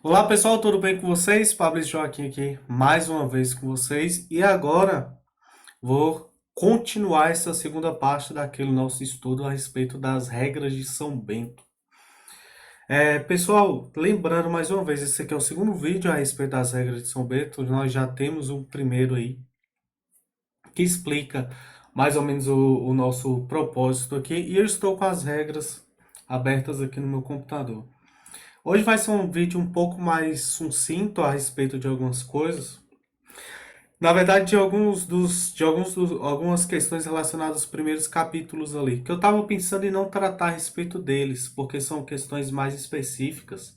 Olá pessoal, tudo bem com vocês? Pablo Joaquim aqui, mais uma vez com vocês. E agora vou continuar essa segunda parte daquele nosso estudo a respeito das regras de São Bento. Pessoal, lembrando mais uma vez, esse aqui é o segundo vídeo a respeito das regras de São Bento. Nós já temos o primeiro aí, que explica mais ou menos o nosso propósito aqui. E eu estou com as regras abertas aqui no meu computador. Hoje vai ser um vídeo um pouco mais sucinto a respeito de algumas coisas. Na verdade, algumas questões relacionadas aos primeiros capítulos ali, que eu estava pensando em não tratar a respeito deles, porque são questões mais específicas.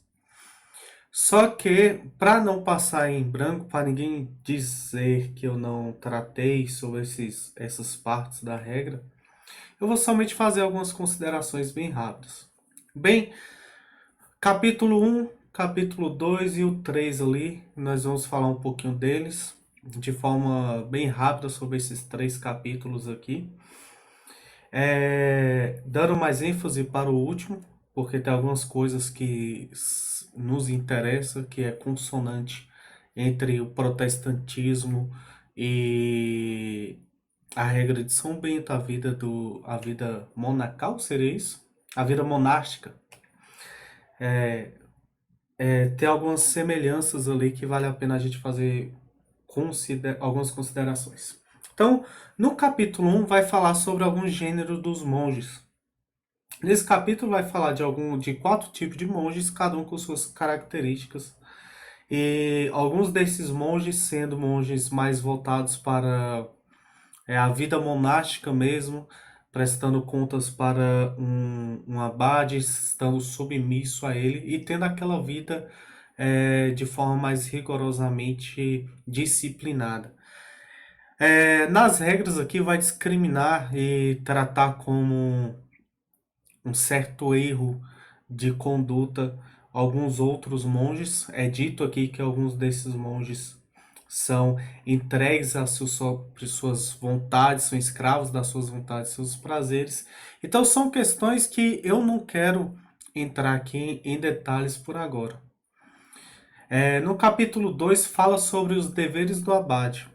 Só que, para não passar em branco, para ninguém dizer que eu não tratei sobre essas partes da regra, eu vou somente fazer algumas considerações bem rápidas. Bem, capítulo um, capítulo 2 e o 3 ali, nós vamos falar um pouquinho deles, de forma bem rápida sobre esses três capítulos aqui. Dando mais ênfase para o último, porque tem algumas coisas que nos interessam, que é consonante entre o protestantismo e a regra de São Bento, a vida monacal, seria isso? A vida monástica. Tem algumas semelhanças ali que vale a pena a gente fazer algumas considerações. Então, no capítulo um vai falar sobre alguns gêneros dos monges. Nesse capítulo vai falar de quatro tipos de monges, cada um com suas características. E alguns desses monges sendo monges mais voltados para a vida monástica mesmo, prestando contas para um abade, estando submisso a ele e tendo aquela vida de forma mais rigorosamente disciplinada. Nas regras aqui vai discriminar e tratar como um certo erro de conduta alguns outros monges. É dito aqui que alguns desses monges são entregues às suas vontades, são escravos das suas vontades, seus prazeres. Então são questões que eu não quero entrar aqui em detalhes por agora. No capítulo 2 fala sobre os deveres do abade.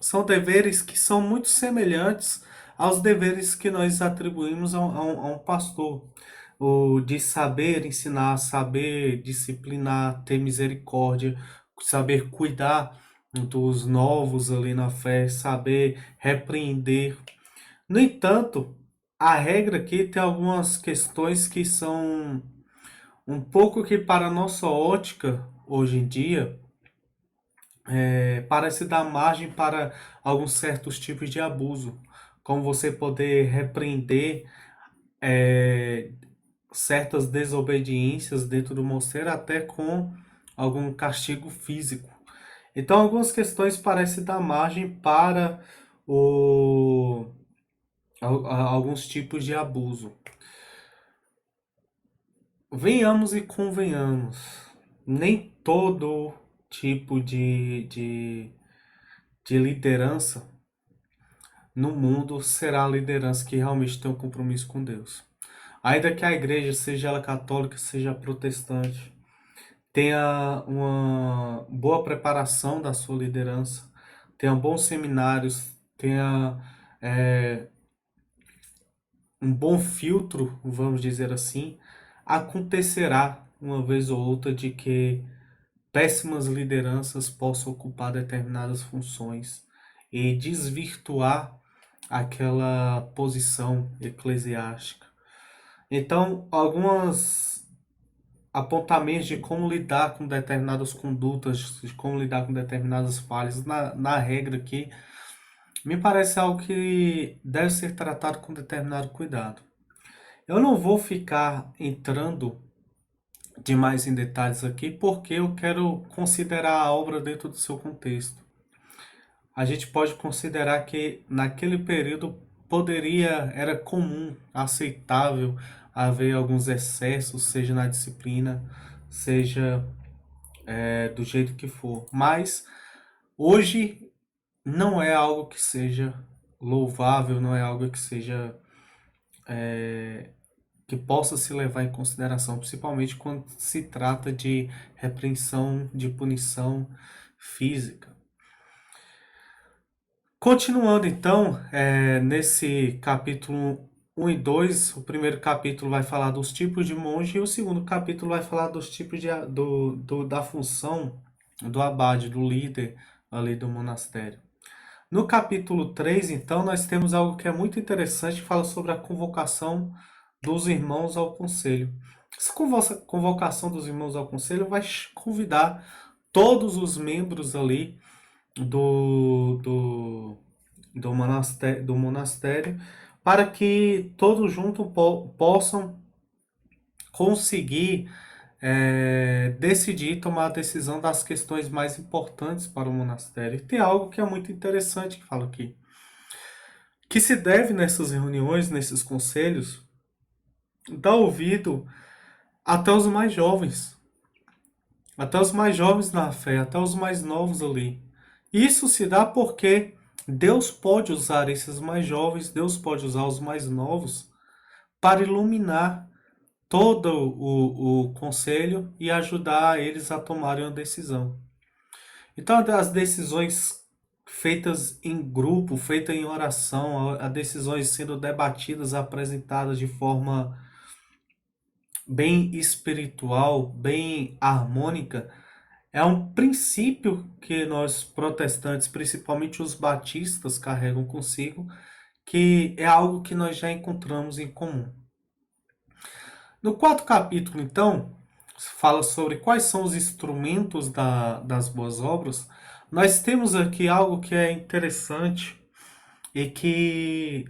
São deveres que são muito semelhantes aos deveres que nós atribuímos a um pastor. O de saber ensinar, saber disciplinar, ter misericórdia, saber cuidar dos novos ali na fé, saber repreender. No entanto, a regra aqui tem algumas questões que são um pouco que para a nossa ótica hoje em dia parece dar margem para alguns certos tipos de abuso, como você poder repreender é, certas desobediências dentro do mosteiro até com algum castigo físico. Então, algumas questões parecem dar margem para o, alguns tipos de abuso. Venhamos e convenhamos, nem todo tipo de liderança no mundo será a liderança que realmente tem um compromisso com Deus. Ainda que a igreja, seja ela católica, seja protestante, tenha uma boa preparação da sua liderança, tenha bons seminários, tenha é, um bom filtro, vamos dizer assim, acontecerá uma vez ou outra de que péssimas lideranças possam ocupar determinadas funções e desvirtuar aquela posição eclesiástica. Então, alguns apontamentos de como lidar com determinadas condutas, de como lidar com determinadas falhas na regra aqui, me parece algo que deve ser tratado com determinado cuidado. Eu não vou ficar entrando demais em detalhes aqui, porque eu quero considerar a obra dentro do seu contexto. A gente pode considerar que naquele período era comum, aceitável haver alguns excessos, seja na disciplina, seja do jeito que for. Mas hoje não é algo que seja louvável, não é algo que possa se levar em consideração, principalmente quando se trata de repreensão, de punição física. Continuando então, nesse capítulo 1 e 2, o primeiro capítulo vai falar dos tipos de monge e o segundo capítulo vai falar dos tipos da função do abade, do líder ali do monastério. No capítulo 3, então, nós temos algo que é muito interessante, que fala sobre a convocação dos irmãos ao conselho. Essa convocação dos irmãos ao conselho vai convidar todos os membros ali do, do, do monastério para que todos juntos possam conseguir decidir tomar a decisão das questões mais importantes para o monastério. E tem algo que é muito interessante que fala aqui, que se deve nessas reuniões, nesses conselhos, dar ouvido até os mais jovens na fé, até os mais novos ali. Isso se dá porque Deus pode usar esses mais jovens, Deus pode usar os mais novos para iluminar todo o conselho e ajudar eles a tomarem uma decisão. Então, as decisões feitas em grupo, feitas em oração, as decisões sendo debatidas, apresentadas de forma bem espiritual, bem harmônica, é um princípio que nós protestantes, principalmente os batistas, carregam consigo, que é algo que nós já encontramos em comum. No quarto capítulo, então, fala sobre quais são os instrumentos das boas obras. Nós temos aqui algo que é interessante e que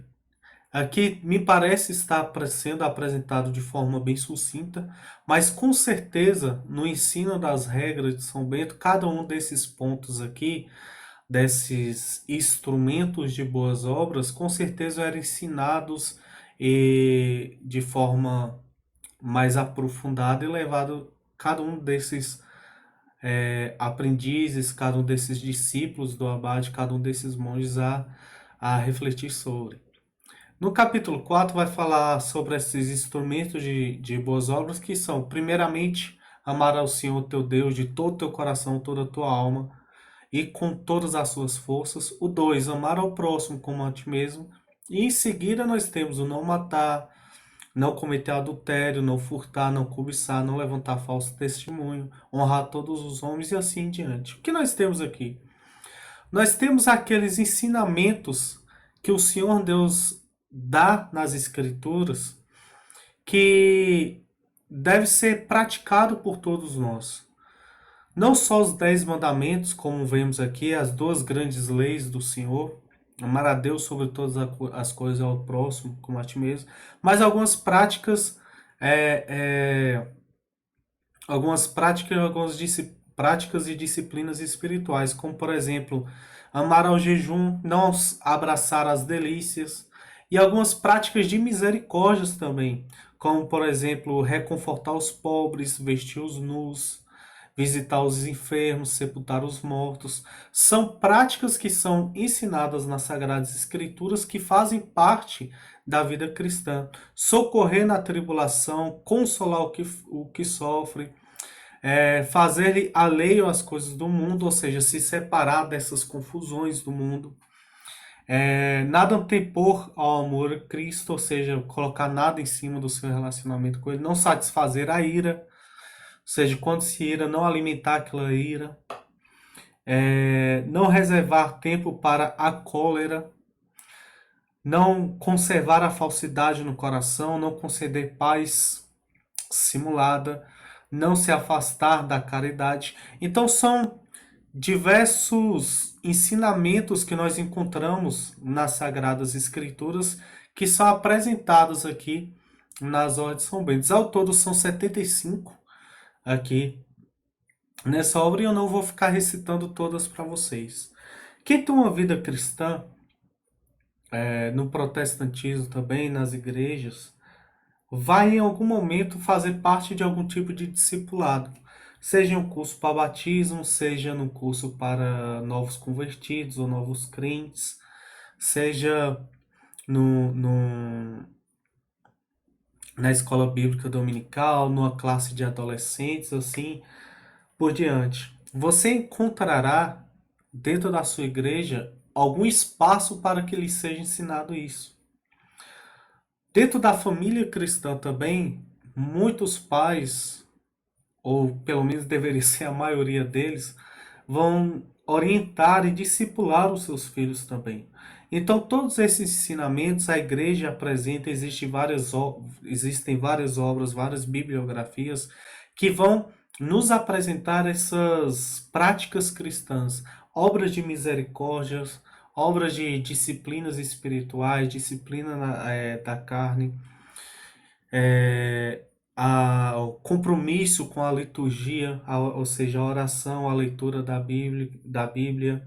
aqui me parece estar sendo apresentado de forma bem sucinta, mas com certeza no ensino das regras de São Bento, cada um desses pontos aqui, desses instrumentos de boas obras, com certeza eram ensinados de forma mais aprofundada e levado cada um desses aprendizes, cada um desses discípulos do abade, cada um desses monges a refletir sobre. No capítulo 4 vai falar sobre esses instrumentos de boas obras que são, primeiramente, amar ao Senhor teu Deus de todo o teu coração, toda a tua alma e com todas as suas forças. O 2, amar ao próximo como a ti mesmo. E em seguida nós temos o não matar, não cometer adultério, não furtar, não cobiçar, não levantar falso testemunho, honrar todos os homens e assim em diante. O que nós temos aqui? Nós temos aqueles ensinamentos que o Senhor Deus dá nas Escrituras que deve ser praticado por todos nós. Não só os 10 mandamentos, como vemos aqui, as duas grandes leis do Senhor, amar a Deus sobre todas as coisas e ao próximo como a ti mesmo, mas é, é, algumas práticas, práticas e disciplinas espirituais, como por exemplo, amar ao jejum, não abraçar as delícias, e algumas práticas de misericórdias também, como por exemplo, reconfortar os pobres, vestir os nus, visitar os enfermos, sepultar os mortos. São práticas que são ensinadas nas Sagradas Escrituras que fazem parte da vida cristã. Socorrer na tribulação, consolar o que sofre, fazer alheio às coisas do mundo, ou seja, se separar dessas confusões do mundo. Nada antepor ao amor a Cristo, ou seja, colocar nada em cima do seu relacionamento com Ele, não satisfazer a ira, ou seja, quando se ira, não alimentar aquela ira, não reservar tempo para a cólera, não conservar a falsidade no coração, não conceder paz simulada, não se afastar da caridade. Então são diversos ensinamentos que nós encontramos nas Sagradas Escrituras que são apresentados aqui nas Ordens de São Bento. Ao todo são 75 aqui nessa obra e eu não vou ficar recitando todas para vocês. Quem tem uma vida cristã, no protestantismo também, nas igrejas, vai em algum momento fazer parte de algum tipo de discipulado. Seja um curso para batismo, seja no curso para novos convertidos ou novos crentes, seja no na escola bíblica dominical, numa classe de adolescentes, assim por diante. Você encontrará dentro da sua igreja algum espaço para que lhe seja ensinado isso. Dentro da família cristã também, muitos pais, ou pelo menos deveria ser a maioria deles, vão orientar e discipular os seus filhos também. Então, todos esses ensinamentos a igreja apresenta, existem várias obras, várias bibliografias que vão nos apresentar essas práticas cristãs, obras de misericórdias, obras de disciplinas espirituais, da carne, é, o compromisso com a liturgia, ou seja, a oração, a leitura da Bíblia,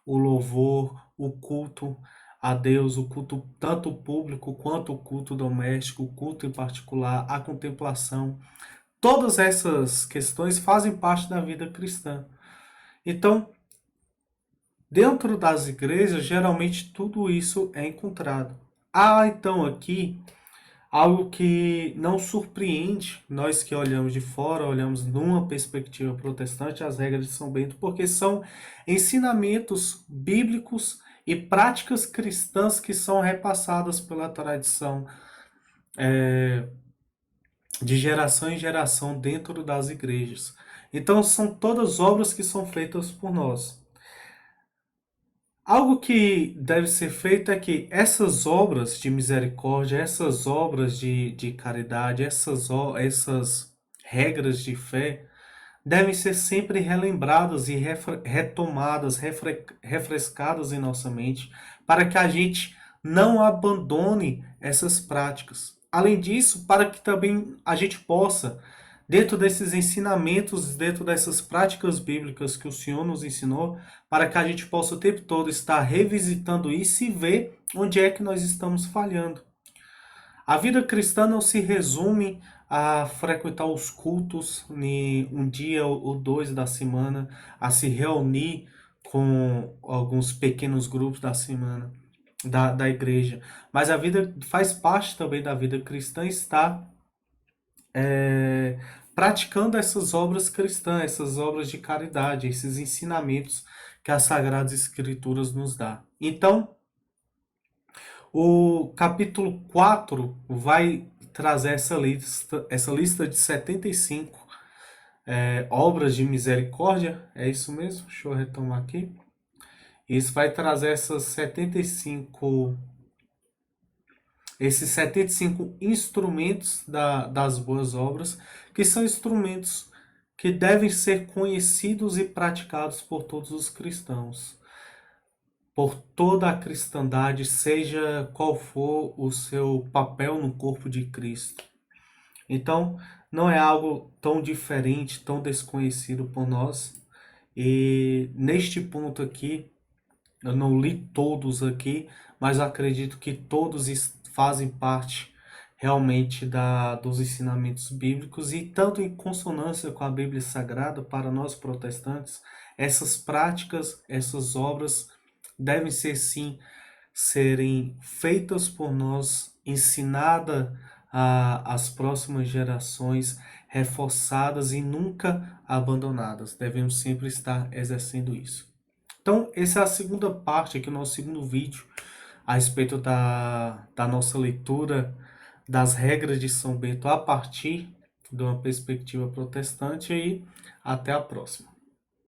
o louvor, o culto a Deus, o culto tanto público quanto o culto doméstico, o culto em particular, a contemplação. Todas essas questões fazem parte da vida cristã. Então, dentro das igrejas, geralmente tudo isso é encontrado. Há então aqui algo que não surpreende nós que olhamos de fora, olhamos numa perspectiva protestante, as regras de São Bento, porque são ensinamentos bíblicos e práticas cristãs que são repassadas pela tradição de geração em geração dentro das igrejas. Então, são todas obras que são feitas por nós. Algo que deve ser feito é que essas obras de misericórdia, essas obras de caridade, essas regras de fé devem ser sempre relembradas e retomadas, refrescadas em nossa mente, para que a gente não abandone essas práticas. Além disso, para que também a gente possa, dentro desses ensinamentos, dentro dessas práticas bíblicas que o Senhor nos ensinou, para que a gente possa o tempo todo estar revisitando isso e ver onde é que nós estamos falhando. A vida cristã não se resume a frequentar os cultos um dia ou dois da semana, a se reunir com alguns pequenos grupos da semana, da igreja. Mas a vida faz parte também da vida cristã estar é, praticando essas obras cristãs, essas obras de caridade, esses ensinamentos que as Sagradas Escrituras nos dá. Então, o capítulo 4 vai trazer essa lista de 75 obras de misericórdia. É isso mesmo? Deixa eu retomar aqui. Isso vai trazer esses 75 instrumentos das boas obras, que são instrumentos que devem ser conhecidos e praticados por todos os cristãos, por toda a cristandade, seja qual for o seu papel no corpo de Cristo. Então, não é algo tão diferente, tão desconhecido por nós. E neste ponto aqui, eu não li todos aqui, mas eu acredito que todos fazem parte realmente dos ensinamentos bíblicos e tanto em consonância com a Bíblia Sagrada para nós protestantes, essas práticas, essas obras devem ser sim serem feitas por nós, ensinada às próximas gerações, reforçadas e nunca abandonadas. Devemos sempre estar exercendo isso. Então, essa é a segunda parte aqui, o nosso segundo vídeo a respeito da nossa leitura das regras de São Bento a partir de uma perspectiva protestante e até a próxima.